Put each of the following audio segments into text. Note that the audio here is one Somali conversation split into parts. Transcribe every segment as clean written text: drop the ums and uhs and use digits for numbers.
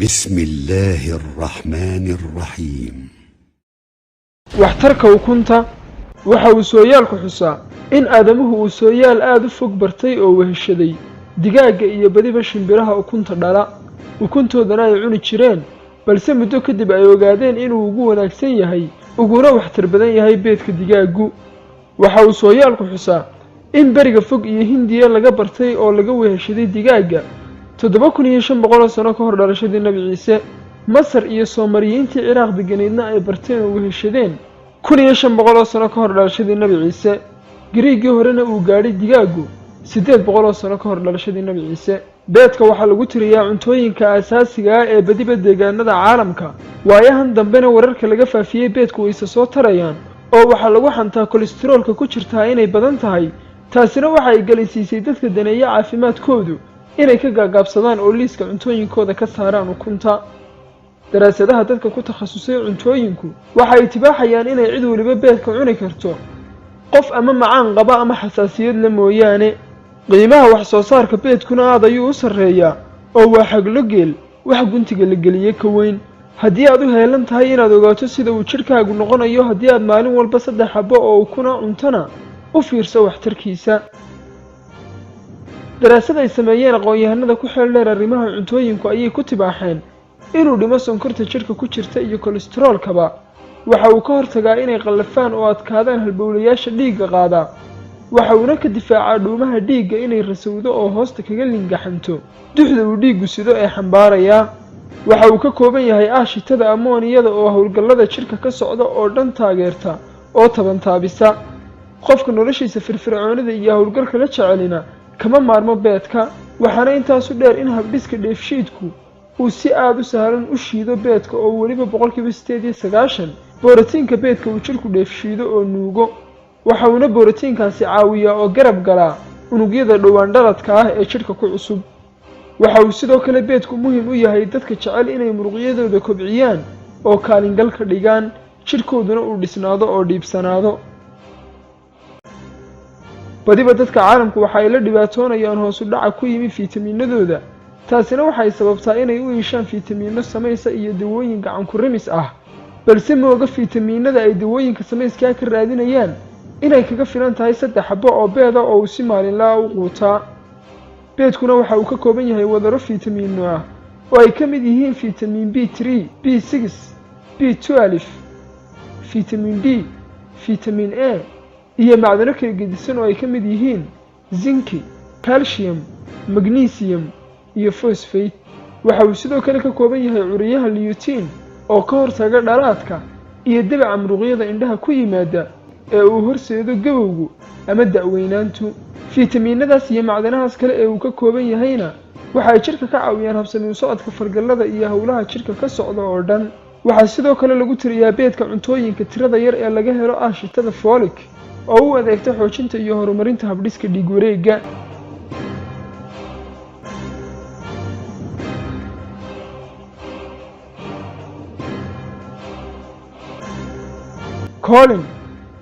بسم الله الرحمن الرحيم waxtarka ukunta waxa uu sooyaalku xusaa in aadamuhu uu sooyaal aad u fog bartay oo weheshaday digaaga iyo badiba shimbiraha ukunta dhala ukuntoodana ay cuni jireen balse muddo kadib ay ogaadeen inuu ugu wanaagsan yahay uguna waxtar badan yahay beedka digaagu waxa uu sooyaalku xusaa in bariga fog iyo Hindiya laga bartay oo laga weheshaday digaaga 7500 sano ka hor dhalashadii Nabi Ciise Masar iyo Soomaaliyiintii Ciraaq deganeedna ay barteen oo weheshadeen 1500 sano ka hor dhalashadii Nabi Ciise Giriigii horena uu gaadhay digaagu 800 sano ka hor dhalashadii Nabi Ciise beedka waxa lagu tiriyaa cuntooyinka aasaasiga ah ee badiba deegaanada caalamka waayahan dambena wararka laga faafiyay beedku way soo tarayaan oo waxa lagu xantaa kolestaroolka ku jirta inay badan tahay taasina waxa ay galaysiisay dadka daneeya caafimaadkoodu inay ka gaagaabsadaan oo liiska cuntooyinkooda ka saaraan ukunta daraasadaha dadka ku takhasusay cuntooyinku waxa ay tibaaxayaan inay cid waliba beedka cuni karto qof ama macaan qaba ama xasaasiyad la mooyaane qiimaha wax soo saarka beedkuna aad ayuu u sareeyaa oo waa xaglo geel wax guntiga la geliyay ka weyn haddii aad u heelan tahay inaad ogaato sida uu jirkaagu noqonayo haddii aad maalin walba 3 xabo oo ukuna cuntana u fiirso waxtarkiisa daraasad ay sameeyeen aqoon-yahanada ku xeel dheer arrimaha cuntooyinku ayay ku tibaaxeen inuu dhimo sonkorta jirka ku jirta iyo kolestaroolkaba waxa uu ka hortagaa inay qallafaan oo adkaadaan halbowlayaasha dhiigga qaada waxa uuna ka difaacaa dhuumaha dhiigga inay rasowdo oo hoosta kaga lingaxanto duxda uu dhiiggu sido ee xambaaraya waxa uu ka kooban yahay aashitada amooniyada oo hawlgallada jirka ka socda oo dhan taageerta oo tabantaabisa qofka noloshiisa firfircoonida iyo hawlgalka la jecelina kama maarmo beedka waxaana intaas u dheer in habdhiska dheefshiidku uu si aad u sahlan u shiido beedka oo waliba 98% borotiinka beedka uu jirku dheefshiido oo nuugo waxa uuna borotiinkaasi caawiyaa oo garab galaa unugyada dhowaan dhaladka ah ee jirka ku cusub waxa uu sidoo kale beedku muhiim u yahay dadka jecel inay muruqyadooda kobciyaan oo kaalingal ka dhigaan jirkooduna uu dhisnaado oo dhiibsanaado badiba dadka caalamku waxa ay la dhibaatoonayaan hoos u dhaca ku yimi fiitamiinadooda taasina waxay sababtaa inay u yeeshaan fiitamiino samaysa iyo dawooyin gacan ku rimis ah balse mooga fiitamiinada ay dawooyinka samayska ka raadinayaan inay kaga filan tahay 3 xabo oo beeda oo si maalinlaa u quutaa beedkuna waxa uu ka kooban yahay wadaro fiitamiino ah oo ay ka mid yihiin fiitamiin B3, B6, B12, fiitamiin D, fiitamiin A iyo macdano kala gedisan oo ay ka mid yihiin zinki, calcium, magnesium iyo phosphate waxa uu sidoo kale ka kooban yahay curiyaha lutein oo ka hortaga dhalaadka iyo dabaca muruqyada indhaha ku yimaada ee uu horseedo gabowgu ama da'weynaantu fiitamiinadaas iyo macdanahaas kale ee uu ka kooban yahayna waxa ay jirka ka caawiyaan habsami u socodka fargallada iyo hawlaha jirka ka socda oo dhan waxa sidoo kale lagu tiriyaa beedka cuntooyinka tirada yar ee laga helo aashitada folic oo u adeegta xoojinta iyo horumarinta habdhiska dhiig wareegga colin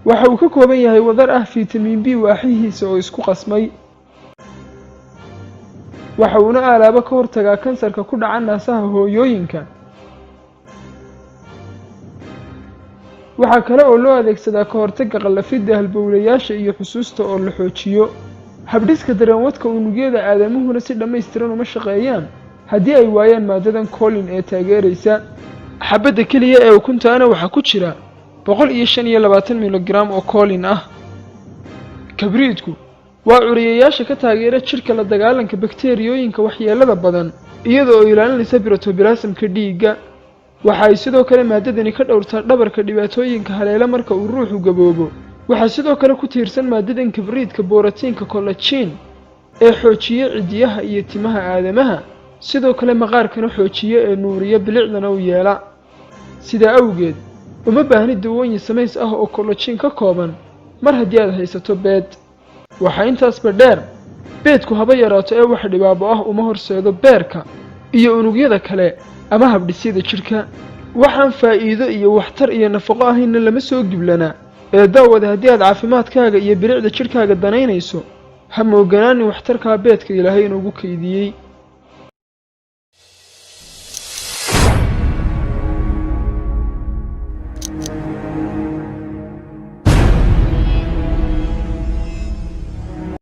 waxa uu ka kooban yahay wadar ah fiitamiin B waaxihiisa oo isku qasmay waxa uuna alaaba ka hortagaa kansarka ku dhaca naasaha hooyooyinka waxa kale oo loo adeegsadaa ka hortagga qallafidda halbowlayaasha iyo xusuusta oo la xoojiyo habdhiska dareenwadka unugyada aadamuhuna si dhammaystiran uma shaqeeyaan haddii ay waayaan maadadan colin ee taageeraysa xabadda keliya ee ukuntaana waxaa ku jira 125 milogram oo colin ah kabriidku waa curiyayaasha ka taageera jirka la dagaalanka bakteeriyooyinka waxyeelada badan iyadoo ay ilaalinaysa protoplasmka dhiigga waxa ay sidoo kale maadadani ka dhowrtaa dhabarka dhibaatooyinka haleela marka uu ruuxu gaboobo waxa sidoo kale ku tiirsan maadadan kabriidka borotiinka collagen ee xoojiya cidiyaha iyo timaha aadamaha sidoo kale maqaarkana xoojiya ee nuuriya bilicdana u yeela sida awgeed uma baahni dawooyin samays ah oo collagen ka kooban mar haddii aad haysato beed waxa intaasba dheer beedku haba yaraato ee wax dhibaabo ah uma horseedo beerka iyo unugyada kale ama habdhisyada jirka waxaan faa'iido iyo waxtar iyo nafaqo ahayna lama soo giblana ee daawada haddii aad caafimaadkaaga iyo bilicda jirkaaga danaynayso ha mooganaanin waxtarka beedka Ilaahay inuu kaydiyay